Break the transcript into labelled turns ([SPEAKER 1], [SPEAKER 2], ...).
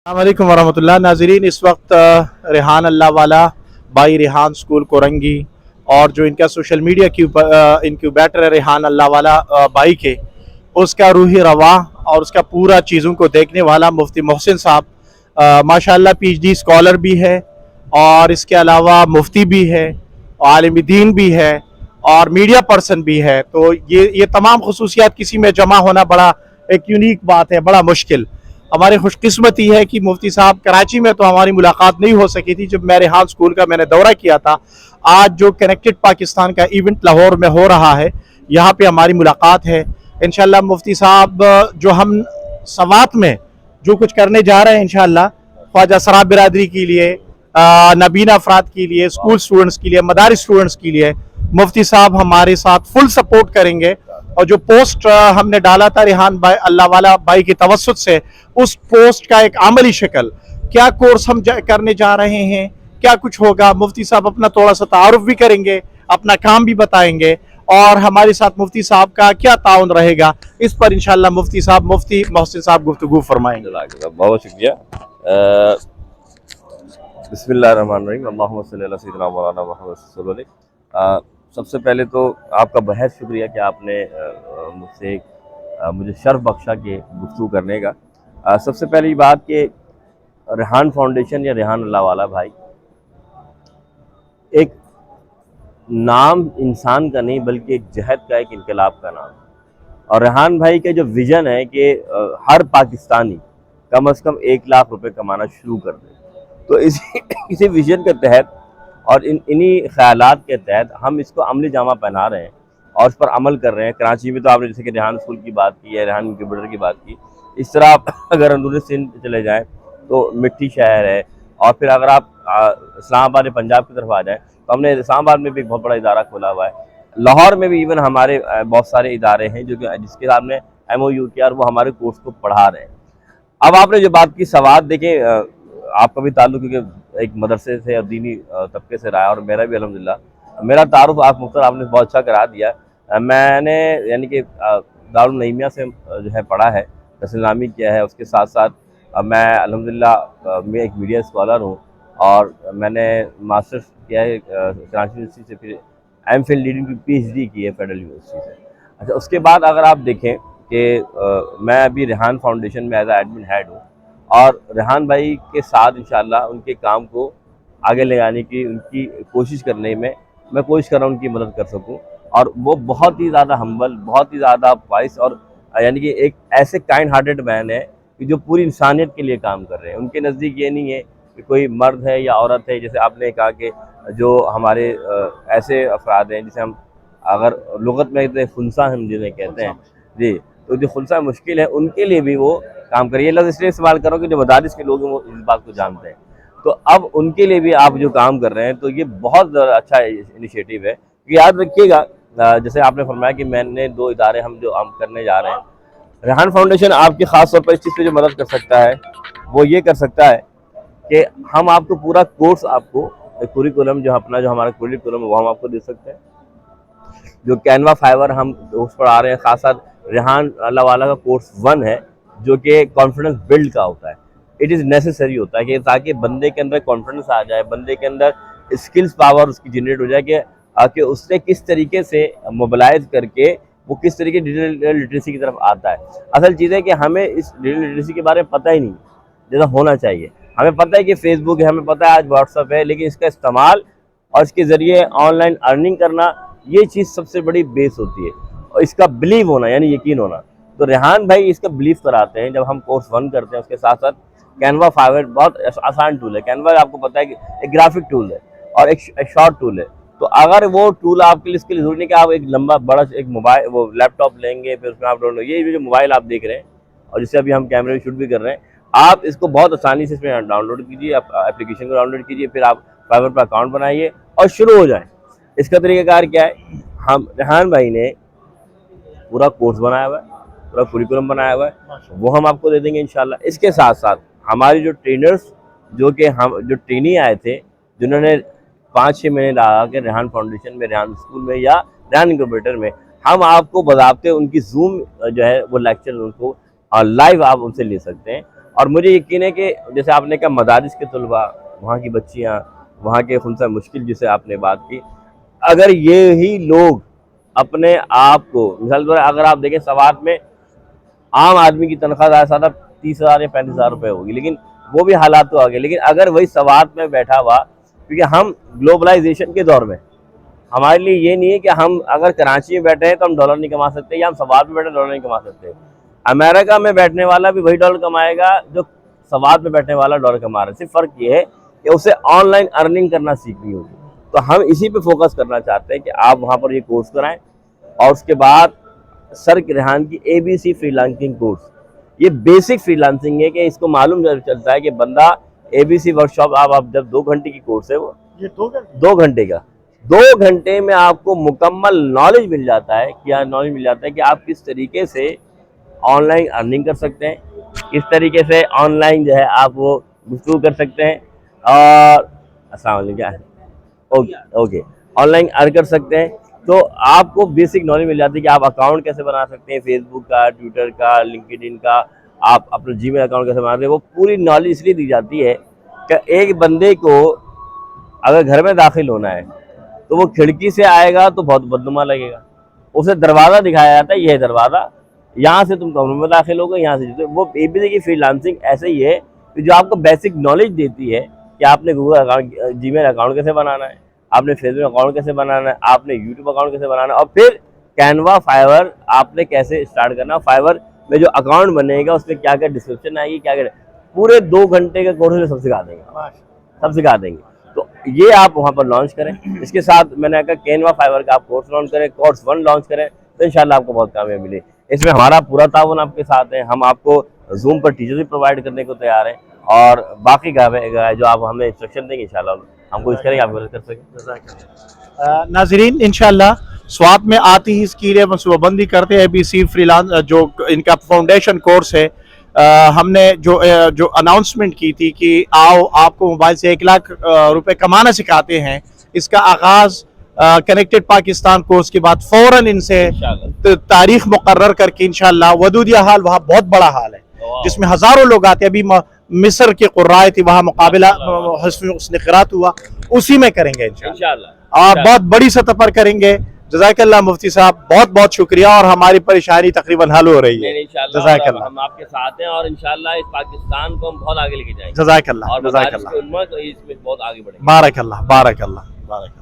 [SPEAKER 1] अस्सलामुअलैकुम वरहमतुल्लाह नाज़रीन। इस वक्त रेहान अल्लाह वाला बाई रेहान स्कूल कोरंगी और जो इनका सोशल मीडिया इंक्यूबेटर है रेहान अल्लाह वाला बाई के, उसका रूही रवा और उसका पूरा चीज़ों को देखने वाला मुफ्ती मोहसिन साहब माशाअल्लाह पीएचडी स्कॉलर भी है और इसके अलावा मुफ्ती भी है, आलिम दीन भी है और मीडिया पर्सन भी है। तो ये तमाम खसूसियात किसी में जमा होना बड़ा एक यूनिक बात है, बड़ा मुश्किल। हमारी खुशकिस्मती है कि मुफ्ती साहब कराची में तो हमारी मुलाकात नहीं हो सकी थी जब मैं रेहान स्कूल का मैंने दौरा किया था। आज जो कनेक्टेड पाकिस्तान का इवेंट लाहौर में हो रहा है, यहाँ पे हमारी मुलाकात है। इंशाल्लाह मुफ्ती साहब जो हम सवात में जो कुछ करने जा रहे हैं इंशाल्लाह ख्वाजा सराब बिरादरी के लिए, नबीना अफराद के लिए, स्कूल स्टूडेंट्स के लिए, मदारिस स्टूडेंट्स के लिए मुफ्ती साहब हमारे साथ फुल सपोर्ट करेंगे। और जो पोस्ट हमने डाला था रेहान भाई अल्लाह वाला भाई की तवस्सुत से, उस पोस्ट का एक अमली शक्ल, क्या कोर्स हम करने जा रहे हैं, क्या कुछ होगा, मुफ्ती साहब अपना थोड़ा सा तारुफ भी करेंगे, अपना काम भी बताएंगे और हमारे साथ मुफ्ती साहब का क्या ताउन रहेगा, इस पर इंशाल्लाह मुफ्ती मोहसिन साहब गुफ्तगू फरमाएंगे।
[SPEAKER 2] बहुत शुक्रिया। बिस्मिल्लाहिर्रहमानिर्रहीम, अल्लाहुम्मा सल्ली अला सय्यिदिना मौलाना मुहम्मद सल्लल्लाहु अलैहि वसल्लम। सबसे पहले तो आपका बहुत शुक्रिया कि आपने मुझसे मुझे शर्फ बख्शा के गुफ्तगू करने का। सबसे पहली बात कि रेहान फाउंडेशन या रेहान अल्लाह वाला भाई एक नाम इंसान का नहीं बल्कि एक जहद का, एक इनकलाब का नाम है। और रेहान भाई के जो विज़न है कि हर पाकिस्तानी कम से कम 1 लाख रुपए कमाना शुरू कर दे, तो इसी विज़न के तहत और इन्हीं ख्यालात के तहत हम इसको अमली जामा पहना रहे हैं और उस पर अमल कर रहे हैं। कराची में तो आपने जैसे कि रेहान स्कूल की बात की है, रेहान इंक्यूबेटर की बात की, इस तरह आप अगर अंदरूनी सिंध चले जाएँ तो मिट्टी शहर है, और फिर अगर आप इस्लामाबाद या पंजाब की तरफ आ जाएँ तो हमने इस्लामाबाद में भी एक बहुत बड़ा इदारा खोला हुआ है। लाहौर में भी इवन हमारे बहुत सारे इदारे हैं जो कि जिसके साथ हमने MOU किया और वो हमारे कोर्स को पढ़ा रहे हैं। अब आपने जो बात की सवाल, देखें आपका भी ताल्लुक क्योंकि एक मदरसे से और दीनी तबके से रहा है और मेरा भी अल्हम्दुलिल्लाह। मेरा तारुफ आपने बहुत अच्छा करा दिया। मैंने यानी कि दारुल नईमिया से जो है पढ़ा है, इस्लामी किया है, उसके साथ साथ मैं अल्हम्दुलिल्लाह मैं एक मीडिया स्कॉलर हूँ और मैंने मास्टर्स किया है कराची यूनिवर्सिटी से, फिर MPhil लीडिंग की PhD की है फेडरल यूनिवर्सिटी से। अच्छा, उसके बाद अगर आप देखें कि मैं अभी रेहान फाउंडेशन में एज एडमिन हेड हूँ और रेहान भाई के साथ इंशाल्लाह उनके काम को आगे ले जाने की उनकी कोशिश करने में मैं कोशिश कर रहा हूँ उनकी मदद कर सकूँ। और वो बहुत ही ज़्यादा हम्बल, बहुत ही ज़्यादा वाइस और यानी कि एक ऐसे काइंड हार्टेड मैन है कि जो पूरी इंसानियत के लिए काम कर रहे हैं। उनके नज़दीक ये नहीं है कि कोई मर्द है या औरत है, जैसे आपने कहा कि जो हमारे ऐसे अफराद हैं जिसे हम अगर लुगत में कहते हैं खुनसा, हम जिन्हें कहते हैं जी, तो जो खुनसा मुश्किल है उनके लिए भी वो काम करिए। ये लफ्ज़ इसलिए इस्तेमाल करो कि जो मदारिस के लोग हैं वो इस बात को जानते हैं। तो अब उनके लिए भी आप जो काम कर रहे हैं तो ये बहुत अच्छा इनिशिएटिव है। याद रखिएगा, जैसे आपने फरमाया कि मैंने 2 इदारे हम करने जा रहे हैं। रेहान फाउंडेशन आपकी ख़ास तौर पर इस चीज़ पे जो मदद कर सकता है वो ये कर सकता है कि हम आपको पूरा कोर्स, आपको कुरिकुलम जो हमारा कुरिकुलम है वो हम आपको दे सकते हैं। जो कैनवा फाइवर हम कोर्स पढ़ा रहे हैं, साथ साथ रेहान अल्लाह वाला का कोर्स 1 है जो कि कॉन्फिडेंस बिल्ड का होता है। इट इज़ नेसेसरी होता है कि ताकि बंदे के अंदर कॉन्फिडेंस आ जाए, बंदे के अंदर स्किल्स पावर उसकी जनरेट हो जाए कि उससे किस तरीके से मोबिलाइज करके वो किस तरीके डिजिटल लिटरेसी की तरफ आता है। असल चीज़ है कि हमें इस डिजिटल लिटरेसी के बारे में पता ही नहीं जैसा होना चाहिए। हमें पता है कि फेसबुक है, हमें पता है आज व्हाट्सअप है, लेकिन इसका इस्तेमाल और इसके ज़रिए ऑनलाइन अर्निंग करना, ये चीज़ सबसे बड़ी बेस होती है। और इसका बिलीव होना यानी यकीन होना, तो रेहान भाई इसका बिलीव कराते हैं। जब हम कोर्स 1 करते हैं उसके साथ साथ कैनवा फाइवर बहुत आसान टूल है। कैनवा आपको पता है कि एक ग्राफिक टूल है और एक शॉर्ट टूल है। तो अगर वो टूल आपके लिए इसके लिए ज़रूरी नहीं कि आप एक लंबा बड़ा एक मोबाइल वो लैपटॉप लेंगे फिर उसमें आप डाउनलोड, ये जो मोबाइल आप देख रहे हैं और जिससे अभी हम कैमरे में शूट भी कर रहे हैं, आप इसको बहुत आसानी से इसमें डाउनलोड कीजिए, आप एप्लीकेशन को डाउनलोड कीजिए, फिर आप फाइवर पर अकाउंट बनाइए और शुरू हो जाए। इसका तरीक़ाकार क्या है, हम रेहान भाई ने पूरा कोर्स बनाया हुआ है, पूरा कुरिकुलम बनाया हुआ है, वो हम आपको दे देंगे इंशाल्लाह। इसके साथ साथ हमारे जो ट्रेनर्स जो ट्रेनी आए थे, जिन्होंने 5-6 महीने लगा के रेहान फाउंडेशन में, रेहान स्कूल में या रेहान इंक्यूबेटर में, हम आपको बज़ाब्ते उनकी जूम जो है वो लेक्चर उनको लाइव आप उनसे ले सकते हैं اور مجھے یقین ہے کہ جیسے آپ نے کہا مدارس کے طلباء، وہاں کی بچیاں، وہاں کے خنثی مشکل جسے آپ نے بات کی، اگر یہی لوگ اپنے آپ کو مثال طور اگر آپ دیکھیں سوات میں عام آدمی کی تنخواہ زیادہ سے زیادہ 30,000 یا 35,000 روپے ہوگی، لیکن وہ بھی حالات تو آگے، لیکن اگر وہی سوات میں بیٹھا ہوا، کیونکہ ہم گلوبلائزیشن کے دور میں ہمارے لیے یہ نہیں ہے کہ ہم اگر کراچی میں بیٹھے ہیں تو ہم ڈالر نہیں کما سکتے، یا ہم سوات میں بیٹھے ڈالر نہیں کما سکتے. امریکہ میں بیٹھنے والا بھی وہی ڈالر کمائے گا جو سوات میں بیٹھنے والا ڈالر کما رہا ہے، صرف فرق یہ ہے کہ اسے آن لائن ارننگ کرنا سیکھنی ہوگی. تو ہم اسی پہ فوکس کرنا چاہتے ہیں کہ آپ وہاں پر یہ کورس کرائیں، اور اس کے بعد سر ریحان کی ABC فری لانسنگ کورس، یہ بیسک فری لانسنگ ہے کہ اس کو معلوم چلتا ہے کہ بندہ ABC ورکشاپ آپ جب 2 گھنٹے کی کورس ہے، وہ
[SPEAKER 1] یہ
[SPEAKER 2] 2 گھنٹے کا 2 گھنٹے میں آپ کو مکمل نالج مل جاتا ہے. کیا نالج مل جاتا ہے کہ آپ کس طریقے سے آن لائن ارننگ کر سکتے ہیں، کس طریقے سے آن لائن جو ہے آپ وہ گفتگو کر سکتے ہیں، اور السلام علیکم اوکے آن لائن ارن کر سکتے ہیں. تو آپ کو بیسک نالج مل جاتی ہے کہ آپ اکاؤنٹ کیسے بنا سکتے ہیں، فیس بک کا، ٹویٹر کا، لنکڈ ان کا، آپ اپنا جی میل اکاؤنٹ کیسے بناتے ہیں. وہ پوری نالج اس لیے دی جاتی ہے کہ ایک بندے کو اگر گھر میں داخل ہونا ہے تو وہ کھڑکی سے آئے گا تو بہت بدنما لگے گا، اسے دروازہ دکھایا جاتا ہے، یہ ہے دروازہ، یہاں سے تم کمرے میں داخل ہوگا، یہاں سے. وہ ABC کی فری لانسنگ ایسے ہی ہے کہ جو آپ کو بیسک نالج دیتی ہے کہ آپ نے گوگل اکاؤنٹ، جی میل اکاؤنٹ کیسے بنانا ہے، آپ نے فیس بک اکاؤنٹ کیسے بنانا ہے، آپ نے یوٹیوب اکاؤنٹ کیسے بنانا ہے، اور پھر کینوا، فائور آپ نے کیسے اسٹارٹ کرنا. فائور میں جو اکاؤنٹ بنے گا اس میں کیا کیا ڈسکرپشن آئے گی، کیا کیا پورے 2 گھنٹے کے کورس میں سب سکھا دیں گے، سب سکھا دیں گے. تو یہ آپ وہاں پر لانچ کریں. اس کے ساتھ میں نے کہا کینوا فائور کا آپ کورس لانچ کریں، کورس 1 لانچ کریں، تو انشاءاللہ آپ کو بہت کامیابی ملے. اس میں ہمارا پورا تعاون آپ کے ساتھ ہے. ہم آپ کو زوم پر ٹیچر بھی پرووائڈ کرنے کو تیار ہیں، اور باقی جو آپ ہمیں انسٹرکشن دیں گے انشاءاللہ ہم کوشش کریں گے آپ مدد کر سکیں.
[SPEAKER 1] ناظرین انشاءاللہ سوات میں آتی ہی اس کی لیے منصوبہ بندی کرتے ہیں ABC فری لانس جو ان کا فاؤنڈیشن کورس ہے. ہم نے جو اناؤنسمنٹ کی تھی کہ آؤ آپ کو موبائل سے 1 لاکھ روپے کمانا سکھاتے ہیں، اس کا آغاز کنیکٹڈ پاکستان کورس کے بعد فوراً ان سے تاریخ مقرر کر کے انشاءاللہ ودودیہ ہال وہاں بہت بڑا ہال ہے جس میں ہزاروں لوگ آتے ہیں. ابھی مصر کے قرائے تھی، وہاں مقابلہ حسن قرات ہوا، اسی میں کریں گے انشاءاللہ. آپ بہت بڑی سطح پر کریں گے. جزاک اللہ مفتی صاحب، بہت بہت شکریہ، اور ہماری پریشانی تقریباً حل ہو رہی ہے. جزاک اللہ.
[SPEAKER 2] ہم آپ کے ساتھ ہیں، اور انشاءاللہ اس پاکستان کو ہم بہت آگے لے کے جائیں گے.
[SPEAKER 1] جزاک اللہ.
[SPEAKER 2] اور
[SPEAKER 1] جزاک
[SPEAKER 2] مدارس
[SPEAKER 1] اللہ.
[SPEAKER 2] کی علماء تو اس میں بہت آگے بڑھیں گے.
[SPEAKER 1] بارک اللہ، بارک اللہ، بارک اللہ.